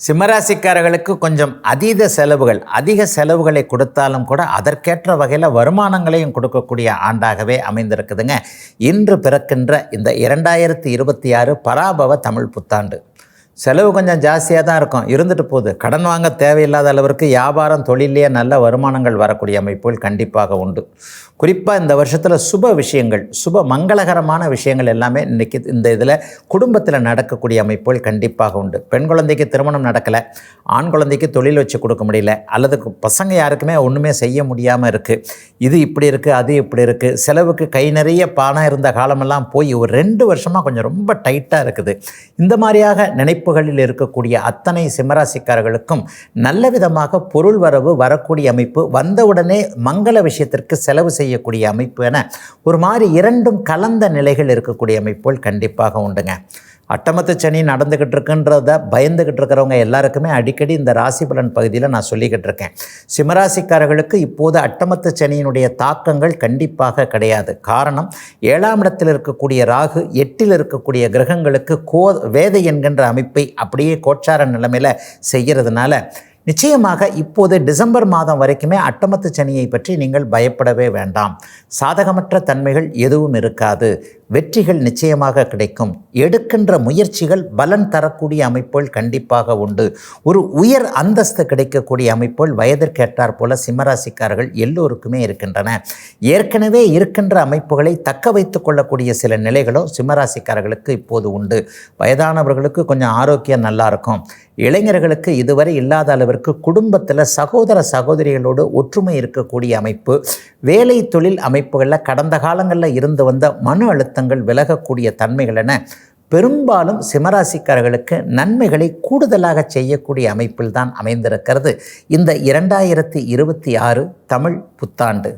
சிம்மராசிக்காரர்களுக்கு கொஞ்சம் அதீத செலவுகள், அதிக செலவுகளை கொடுத்தாலும் கூட அதற்கேற்ற வகையில் வருமானங்களையும் கொடுக்கக்கூடிய ஆண்டாகவே அமைந்திருக்குதுங்க. இன்று பிறக்கின்ற இந்த 2026 பராபவ தமிழ் புத்தாண்டு. செலவு கொஞ்சம் ஜாஸ்தியாக தான் இருக்கும், இருந்துட்டு போகுது. கடன் வாங்க தேவையில்லாத அளவிற்கு வியாபாரம், தொழிலே நல்ல வருமானங்கள் வரக்கூடிய அமைப்புகள் கண்டிப்பாக உண்டு. குறிப்பாக இந்த வருஷத்தில் சுப விஷயங்கள், சுப மங்களகரமான விஷயங்கள் எல்லாமே இன்றைக்கி இந்த இதில் குடும்பத்தில் நடக்கக்கூடிய அமைப்புகள் கண்டிப்பாக உண்டு. பெண் குழந்தைக்கு திருமணம் நடக்கலை, ஆண் குழந்தைக்கு தொழில் வச்சு கொடுக்க முடியல, அல்லது பசங்க யாருக்குமே ஒன்றுமே செய்ய முடியாமல் இருக்குது. இது இப்படி இருக்குது, அது இப்படி இருக்குது. செலவுக்கு கை நிறைய பணம் இருந்த காலமெல்லாம் போய் ஒரு 2 வருஷமாக கொஞ்சம் ரொம்ப டைட்டாக இருக்குது. இந்த மாதிரியாக நினைப்புகளில் இருக்கக்கூடிய அத்தனை சிம்மராசிக்காரர்களுக்கும் நல்ல விதமாக பொருள் வரவு வரக்கூடிய அமைப்பு, வந்தவுடனே மங்கள விஷயத்திற்கு செலவு செய்யக்கூடிய அமைப்பு என ஒரு மாதிரி இரண்டும் கலந்த நிலைகள் இருக்கக்கூடிய அமைப்புகள் கண்டிப்பாக உண்டுங்க. அட்டமத்து சனி நடந்துக்கிட்டு இருக்குன்றத பயந்துக்கிட்டு இருக்கிறவங்க எல்லாருக்குமே அடிக்கடி இந்த ராசி பலன் பகுதியில் நான் சொல்லிக்கிட்டு இருக்கேன். சிம்மராசிக்காரர்களுக்கு இப்போது அட்டமத்து சனியினுடைய தாக்கங்கள் கண்டிப்பாக கிடையாது. காரணம், 7ஆம் இடத்தில் இருக்கக்கூடிய ராகு 8இல் இருக்கக்கூடிய கிரகங்களுக்கு வேதை என்கின்ற அமைப்பை அப்படியே கோச்சார நிலைமையில் செய்கிறதுனால நிச்சயமாக இப்போது டிசம்பர் மாதம் வரைக்குமே அட்டமத்து சனியை பற்றி நீங்கள் பயப்படவே வேண்டாம். சாதகமற்ற தன்மைகள் எதுவும் இருக்காது. வெற்றிகள் நிச்சயமாக கிடைக்கும். எடுக்கின்ற முயற்சிகள் பலன் தரக்கூடிய அமைப்புகள் கண்டிப்பாக உண்டு. ஒரு உயர் அந்தஸ்து கிடைக்கக்கூடிய அமைப்புகள் வயதிற்கேற்றார் போல சிம்மராசிக்காரர்கள் எல்லோருக்குமே இருக்கின்றன. ஏற்கனவே இருக்கின்ற அமைப்புகளை தக்க வைத்து கொள்ளக்கூடிய சில நிலைகளோ சிம்மராசிக்காரர்களுக்கு இப்போது உண்டு. வயதானவர்களுக்கு கொஞ்சம் ஆரோக்கியம் நல்லா இருக்கும். இளைஞர்களுக்கு இதுவரை இல்லாத அளவிற்கு குடும்பத்தில் சகோதர சகோதரிகளோடு ஒற்றுமை இருக்கக்கூடிய அமைப்பு, வேலை தொழில் அமைப்புகளில் கடந்த காலங்களில் இருந்து வந்த மன அழுத்தங்கள் விலகக்கூடிய தன்மைகள் என பெரும்பாலும் சிம்மராசிக்காரர்களுக்கு நன்மைகளை கூடுதலாக செய்யக்கூடிய அமைப்பில் தான் அமைந்திருக்கிறது இந்த 2026 தமிழ் புத்தாண்டு.